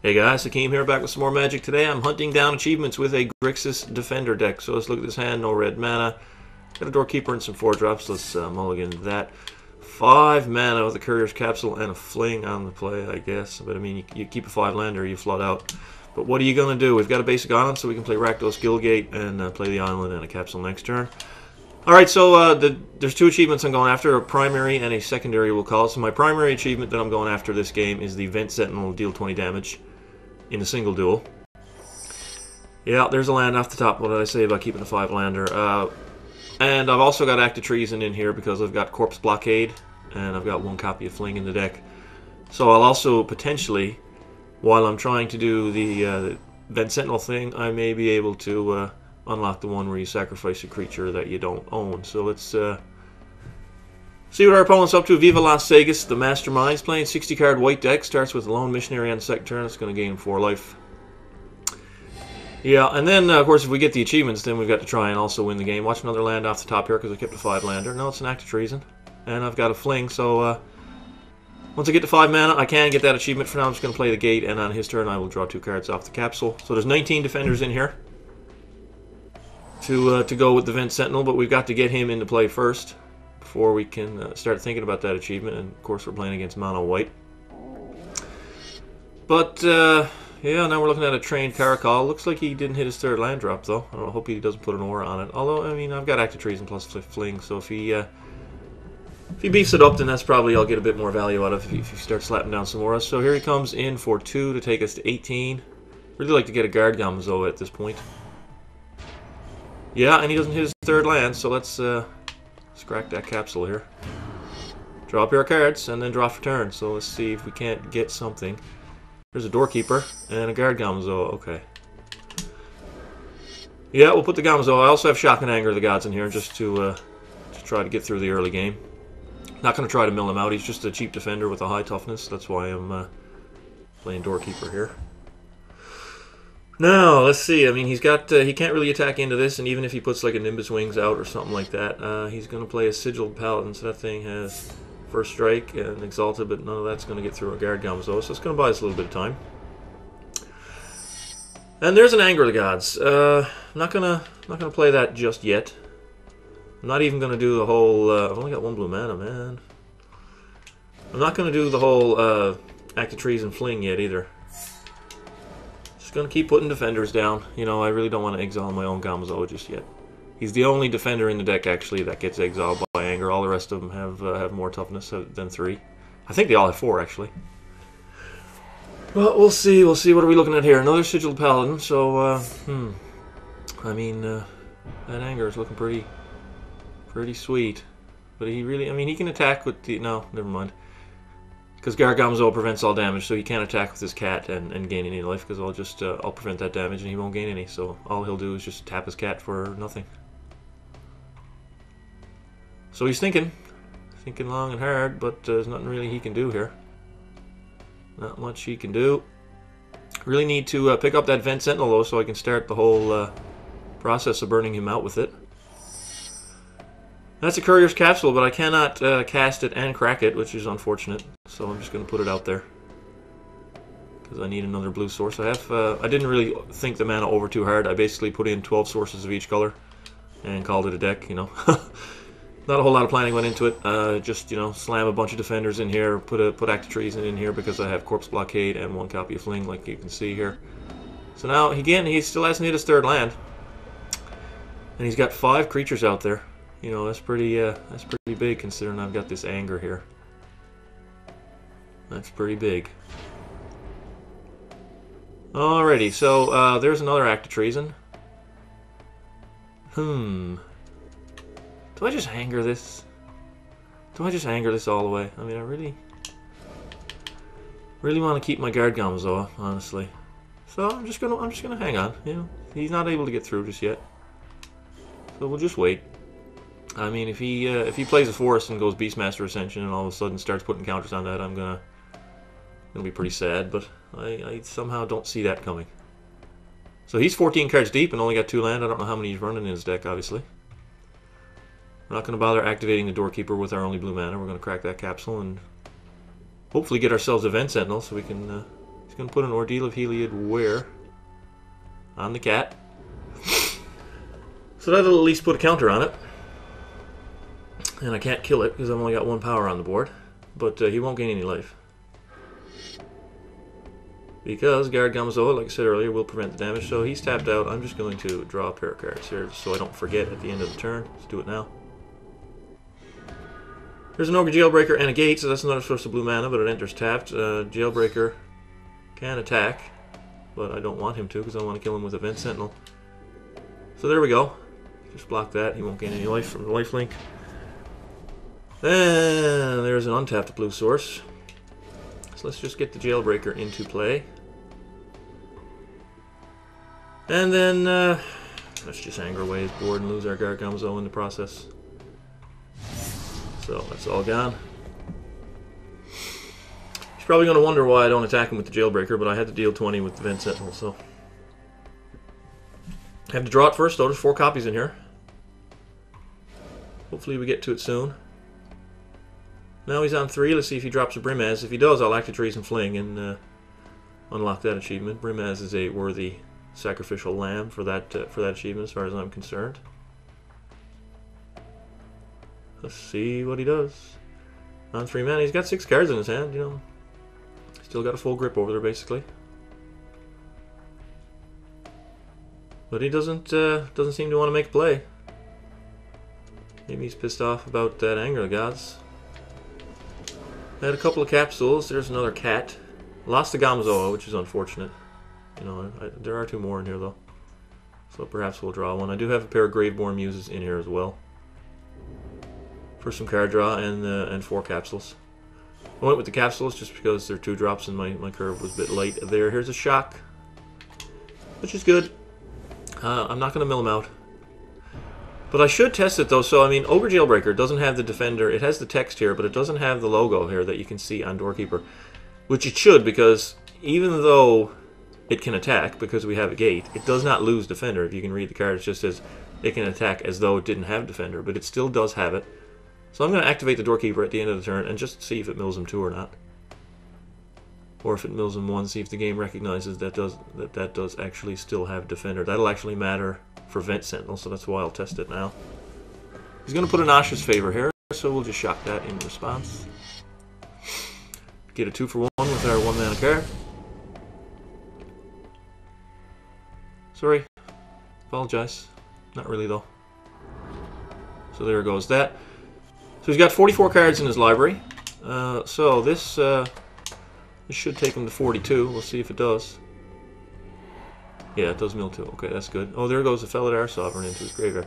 Hey guys, Hakeem here, back with some more Magic. Today I'm hunting down achievements with a Grixis Defender deck. So let's look at this hand, no red mana. Got a Doorkeeper and some 4-drops, let's mulligan that. 5 mana with a Courier's Capsule and a Fling on the play, I guess. But I mean, you keep a 5-lander, you flood out. But what are you going to do? We've got a basic island, so we can play Rakdos Guildgate and play the island and a Capsule next turn. Alright, so there's 2 achievements I'm going after, a primary and a secondary, we'll call it. So my primary achievement that I'm going after this game is the Vent Sentinel, deal 20 damage in a single duel. Yeah, there's a land off the top. What did I say about keeping a 5-lander? And I've also got Act of Treason in here because I've got Corpse Blockade, and I've got 1 copy of Fling in the deck. So I'll also potentially, while I'm trying to do the Vent Sentinel thing, I may be able to unlock the one where you sacrifice a creature that you don't own. So let's see what our opponent's up to. Viva Las Vegas, the mastermind. He's playing 60-card white deck. Starts with a Lone Missionary on the second turn. It's going to gain 4 life. Yeah, and then, of course, if we get the achievements, then we've got to try and also win the game. Watch another land off the top here because I kept a 5-lander. No, it's an Act of Treason. And I've got a Fling, so once I get to 5 mana, I can get that achievement. For now, I'm just going to play the gate, and on his turn, I will draw 2 cards off the Capsule. So there's 19 defenders in here to go with the Vent Sentinel, but we've got to get him into play first before we can start thinking about that achievement. And of course we're playing against mono white. But yeah, now we're looking at a trained Caracal. Looks like he didn't hit his 3rd land drop though. I hope he doesn't put an aura on it. Although, I mean, I've got Act of Treason plus Fling, so if he beefs it up, then that's probably I'll get a bit more value out of if he starts slapping down some auras. So here he comes in for 2 to take us to 18. Really like to get a Guard Gomazoa at this point. Yeah, and he doesn't hit his 3rd land, so let's crack that Capsule here. Draw a pair of cards, and then draw for turn. So let's see if we can't get something. There's a Doorkeeper and a Guard Gomazoa. Okay. Yeah, we'll put the Gomazoa. I also have Shock and Anger of the Gods in here just to try to get through the early game. Not going to try to mill him out. He's just a cheap defender with a high toughness. That's why I'm playing Doorkeeper here. Now, let's see. I mean, he's got he can't really attack into this, and even if he puts like a Nimbus Wings out or something like that, he's going to play a Sigiled Paladin, so that thing has First Strike and Exalted, but none of that's going to get through a Guard Gomazoa, so it's going to buy us a little bit of time. And there's an Anger of the Gods. Not gonna play that just yet. I'm not even going to do the whole. I've only got 1 blue mana, man. I'm not going to do the whole Act of Treason Fling yet either. Gonna keep putting defenders down. You know, I really don't want to exile my own Gomazoa just yet. He's the only defender in the deck actually that gets exiled by Anger. All the rest of them have more toughness than 3. I think they all have 4 actually. Well, we'll see. We'll see. What are we looking at here? Another Sigiled Paladin. So, I mean, that Anger is looking pretty sweet. But he really, I mean, he can attack with the. No, never mind. Because Guard Gomazoa prevents all damage, so he can't attack with his cat and gain any life, because I'll prevent that damage and he won't gain any. So all he'll do is just tap his cat for nothing. So he's thinking long and hard, but there's nothing really he can do here. Not much he can do. Really need to pick up that Vent Sentinel though, so I can start the whole process of burning him out with it. That's a Courier's Capsule, but I cannot cast it and crack it, which is unfortunate. So I'm just going to put it out there because I need another blue source. I didn't really think the mana over too hard. I basically put in 12 sources of each color and called it a deck. You know, not a whole lot of planning went into it. Just, you know, slam a bunch of defenders in here, put Act of Treason in here because I have Corpse Blockade and 1 copy of Fling, like you can see here. So now again, he still hasn't hit his 3rd land, and he's got 5 creatures out there. You know, that's pretty big considering I've got this Anger here. That's pretty big. Alrighty, so there's another Act of Treason. Do I just Anger this? Do I just Anger this all the way? I mean, I really want to keep my Guard Gomazoa, honestly. So I'm just gonna hang on. You know, he's not able to get through just yet, so we'll just wait. I mean, if he plays a Forest and goes Beastmaster Ascension and all of a sudden starts putting counters on that, I'm gonna be pretty sad. But I somehow don't see that coming. So he's 14 cards deep and only got 2 land. I don't know how many he's running in his deck, obviously. We're not going to bother activating the Doorkeeper with our only blue mana. We're going to crack that Capsule and hopefully get ourselves a Vent Sentinel so we can going to put an Ordeal of Heliod where? On the cat. So that'll at least put a counter on it. And I can't kill it because I've only got 1 power on the board. But he won't gain any life. Because Guard Gomazoa, like I said earlier, will prevent the damage. So he's tapped out. I'm just going to draw a pair of cards here so I don't forget at the end of the turn. Let's do it now. There's an Ogre Jailbreaker and a Gate, so that's another source of blue mana, but it enters tapped. Jailbreaker can attack, but I don't want him to because I want to kill him with a Vent Sentinel. So there we go. Just block that. He won't gain any life from the lifelink. And there's an untapped blue source. So let's just get the Jailbreaker into play. And then let's just anger away his board and lose our Guard Gomazoa in the process. So that's all gone. He's probably going to wonder why I don't attack him with the Jailbreaker, but I had to deal 20 with the Vent Sentinel, so. I have to draw it first, though. There's 4 copies in here. Hopefully we get to it soon. Now he's on 3. Let's see if he drops a Brimaz. If he does, I'll Act of Treason Fling and unlock that achievement. Brimaz is a worthy sacrificial lamb for that achievement, as far as I'm concerned. Let's see what he does. On 3 mana, he's got 6 cards in his hand, you know. Still got a full grip over there, basically. But he doesn't seem to want to make a play. Maybe he's pissed off about that Anger of the Gods. I had a couple of capsules. There's another cat. Lost the Gomazoa, which is unfortunate. You know, there are 2 more in here, though. So perhaps we'll draw one. I do have a pair of Graveborn Muses in here as well. For some card draw and 4 capsules. I went with the capsules just because they're 2 drops and my curve was a bit light there. Here's a shock, which is good. I'm not going to mill him out. But I should test it though. So I mean, Ogre Jailbreaker doesn't have the defender. It has the text here, but it doesn't have the logo here that you can see on Doorkeeper. Which it should, because even though it can attack, because we have a gate, it does not lose defender. If you can read the card, it just says it can attack as though it didn't have defender, but it still does have it. So I'm going to activate the Doorkeeper at the end of the turn and just see if it mills him 2 or not. Or if it mills him 1, see if the game recognizes that does actually still have defender. That'll actually matter for Vent Sentinel, so that's why I'll test it now. He's going to put an Asha's Favor here, so we'll just shock that in response. Get a 2 for 1 with our 1 mana card. Sorry. Apologize. Not really, though. So there goes that. So he's got 44 cards in his library. So this should take him to 42. We'll see if it does. Yeah, it does mill 2. Okay, that's good. Oh, there goes the Felidar Sovereign into his graveyard.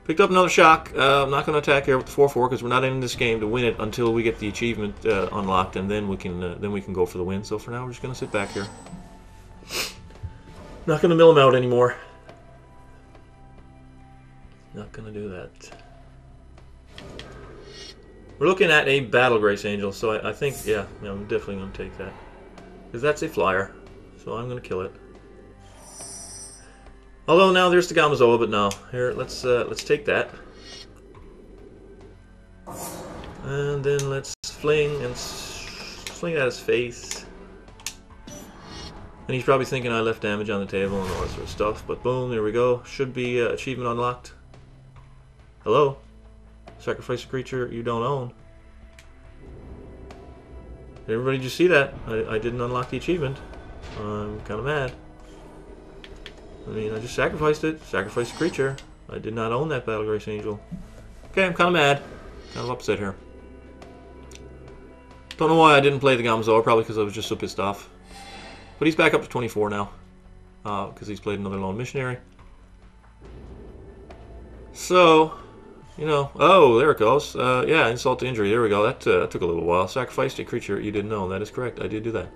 Picked up another shock. I'm not going to attack here with the 4/4 because we're not in this game to win it until we get the achievement unlocked, and then we can go for the win. So for now, we're just going to sit back here. Not going to mill him out anymore. Not going to do that. We're looking at a Battle Grace Angel, so I think, yeah, I'm definitely going to take that. Because that's a flyer, so I'm going to kill it. Although now there's the Gomazoa, but no. Here, let's take that. And then let's fling at his face. And he's probably thinking I left damage on the table and all that sort of stuff, but boom, there we go. Should be achievement unlocked. Hello? Sacrifice a creature you don't own. Did everybody just see that? I didn't unlock the achievement. I'm kind of mad. I mean, I just sacrificed it. Sacrificed a creature. I did not own that Battle Grace Angel. Okay, I'm kind of mad. Kind of upset here. Don't know why I didn't play the Gomazoa. Probably because I was just so pissed off. But he's back up to 24 now. Because he's played another Lone Missionary. So, you know, oh, there it goes. Yeah, insult to injury. There we go. That took a little while. Sacrificed a creature you didn't know. That is correct. I did do that.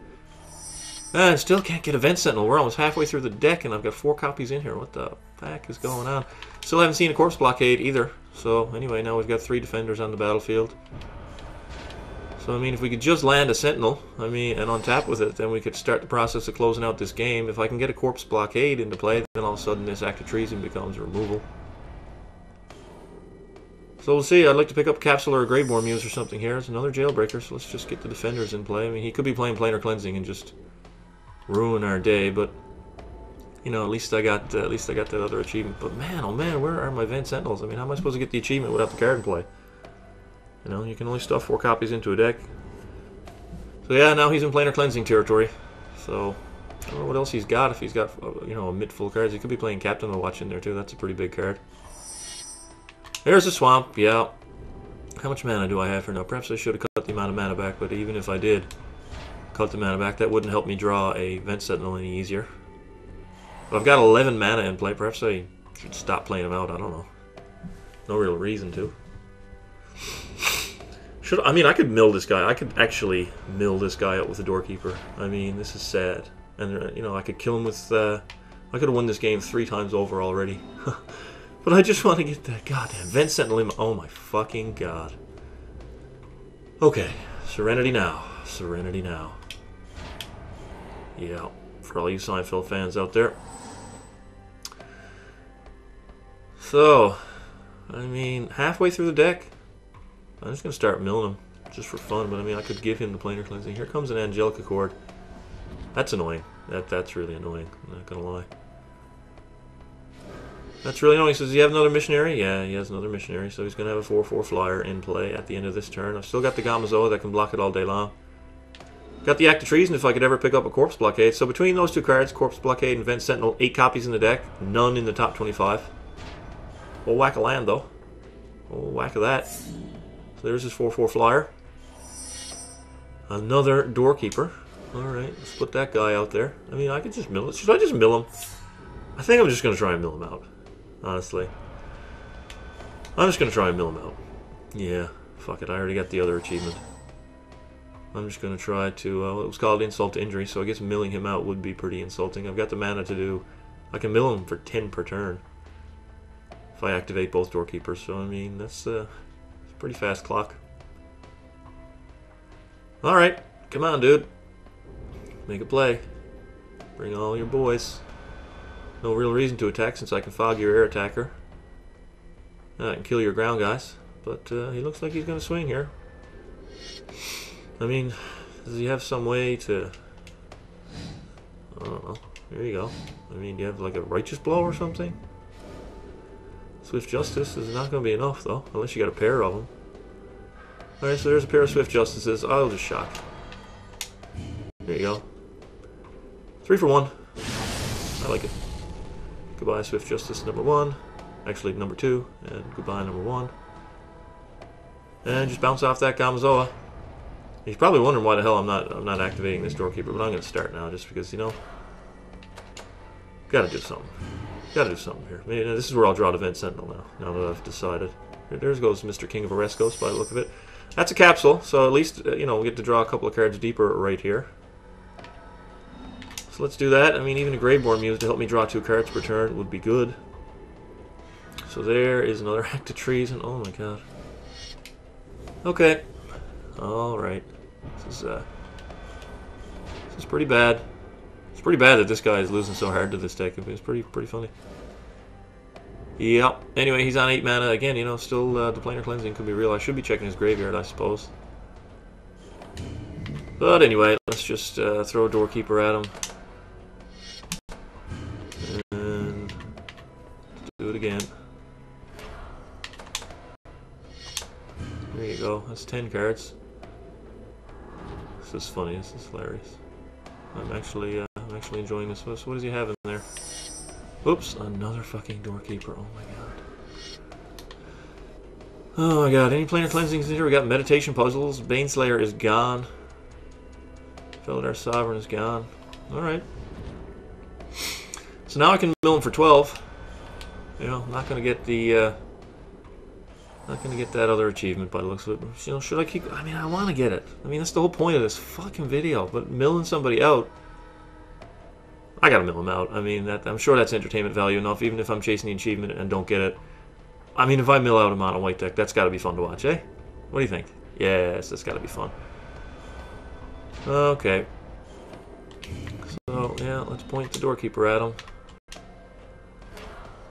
And still can't get a Vent Sentinel. We're almost halfway through the deck, and I've got 4 copies in here. What the heck is going on? Still haven't seen a Corpse Blockade either. So, anyway, now we've got 3 defenders on the battlefield. So, I mean, if we could just land a Sentinel, I mean, and on tap with it, then we could start the process of closing out this game. If I can get a Corpse Blockade into play, then all of a sudden this Act of Treason becomes removal. So we'll see. I'd like to pick up Capsule or a Graveborn Muse or something here. It's another Jailbreaker, so let's just get the defenders in play. I mean, he could be playing Planar Cleansing and just ruin our day, but you know, at least I got that other achievement. But man, oh man, where are my Vent Sentinels? I mean, how am I supposed to get the achievement without the card in play? You know, you can only stuff 4 copies into a deck. So yeah, now he's in Planar Cleansing territory. So I don't know what else he's got. If he's got, you know, a mid full cards, he could be playing Captain of the Watch in there too. That's a pretty big card. There's a Swamp. Yeah. How much mana do I have for now? Perhaps I should have cut the amount of mana back, but even if I did cut the mana back, that wouldn't help me draw a Vent Sentinel any easier. But I've got 11 mana in play. Perhaps I should stop playing them out. I don't know. No real reason to. I mean, I could mill this guy. I could actually mill this guy out with the Doorkeeper. I mean, this is sad. And, you know, I could kill him with... I could have won this game 3 times over already. But I just want to get that goddamn Vent Sentinel in my... Oh my fucking god. Okay. Serenity now. Serenity now. Yeah. For all you Seinfeld fans out there. So, I mean, halfway through the deck, I'm just going to start milling him, just for fun, but I mean, I could give him the Planar Cleansing. Here comes an Angelica Chord. That's annoying. That's really annoying, I'm not going to lie. That's really annoying. So does he have another Missionary? Yeah, he has another Missionary, so he's going to have a 4/4 flyer in play at the end of this turn. I've still got the Gomazoa that can block it all day long. Got the Act of Treason if I could ever pick up a Corpse Blockade. So between those 2 cards, Corpse Blockade and Vent Sentinel, 8 copies in the deck, none in the top 25. We'll whack a land, though. We'll whack of that. So there's his 4/4 flyer. Another Doorkeeper. Alright, let's put that guy out there. I mean, I could just mill it. Should I just mill him? I think I'm just going to try and mill him out. Honestly. I'm just going to try and mill him out. Yeah, fuck it. I already got the other achievement. I'm just going to try to... it was called Insult to Injury, so I guess milling him out would be pretty insulting. I've got the mana to do... I can mill him for 10 per turn. If I activate both Doorkeepers, so I mean, that's a pretty fast clock. Alright, come on, dude. Make a play. Bring all your boys. No real reason to attack since I can fog your air attacker. I can kill your ground guys, but he looks like he's going to swing here. I mean, does he have some way to... I don't know. There you go. I mean, do you have like a Righteous Blow or something? Swift Justice is not going to be enough, though, unless you got a pair of them. Alright, so there's a pair of Swift Justices. I'll just shock. There you go. 3 for 1. I like it. Goodbye, Swift Justice number 1. Actually, number 2. And goodbye, number 1. And just bounce off that Gomazoa. He's probably wondering why the hell I'm not activating this Doorkeeper, but I'm going to start now, just because, you know, gotta do something. Gotta do something here. Maybe this is where I'll draw the Vent Sentinel now that I've decided. There goes Mr. King of Oreskos by the look of it. That's a Capsule, so at least, you know, we get to draw a couple of cards deeper right here. So let's do that. I mean, even a Graveborn Muse to help me draw 2 cards per turn would be good. So there is another Act of Treason. Oh my god. Okay. Alright. This is pretty bad. It's pretty bad that this guy is losing so hard to this deck. It's pretty funny. Yep. Anyway, he's on 8 mana. Again, you know, still the Planar Cleansing could be real. I should be checking his graveyard, I suppose. But anyway, let's just throw a Doorkeeper at him. And let's do it again. There you go. That's 10 cards. This is funny. This is hilarious. I'm actually enjoying this. So what does he have in there? Oops, another fucking Doorkeeper. Oh my god. Oh my god. Any Planar Cleansings in here? We got Meditation Puzzles. Baneslayer is gone. Felidar Sovereign is gone. Alright. So now I can mill him for 12. You know, I'm not gonna get the not gonna get that other achievement by the looks of it. You know, should I keep... I mean, I want to get it. I mean, that's the whole point of this fucking video. But milling somebody out... I gotta mill him out. I mean, I'm sure that's entertainment value enough, even if I'm chasing the achievement and don't get it. I mean, if I mill out a mono white deck, that's gotta be fun to watch, eh? What do you think? Yes, that's gotta be fun. Okay. So, yeah, let's point the Doorkeeper at him.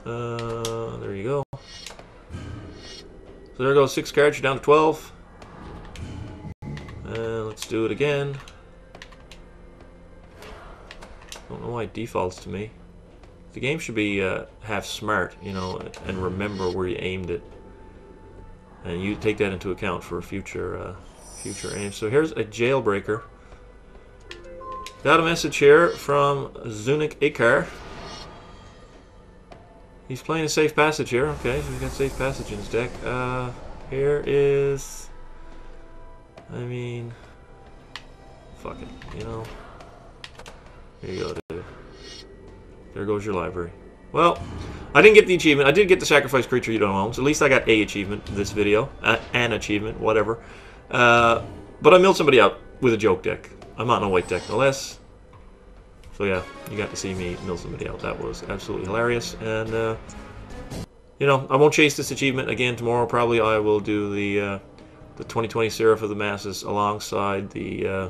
There you go. So there goes 6 cards. You're down to 12. Let's do it again. Don't know why it defaults to me. The game should be half smart, you know, and remember where you aimed it, and you take that into account for future aim. So here's a Jailbreaker. Got a message here from Zunik Akar. He's playing a Safe Passage here. Okay, so he's got Safe Passage in his deck. Here is, I mean, fuck it, you know. Here you go, dude. There goes your library. Well, I didn't get the achievement. I did get the Sacrifice Creature You Don't Own, so at least I got a achievement this video. An achievement, whatever. But I milled somebody out with a joke deck. I'm not in a white deck, no less. So yeah, you got to see me mill somebody out. That was absolutely hilarious. And, you know, I won't chase this achievement again tomorrow. Probably I will do the 2020 Seraph of the Masses alongside the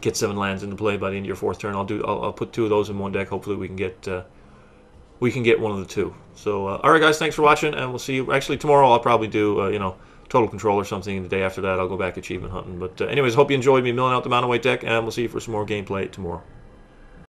get 7 lands into play by the end of your 4th turn. I'll put 2 of those in one deck. Hopefully we can get one of the 2. So all right, guys, thanks for watching, and we'll see you. Actually, tomorrow I'll probably do you know, Total Control or something. And the day after that I'll go back achievement hunting. But anyways, hope you enjoyed me milling out the mono white deck, and we'll see you for some more gameplay tomorrow.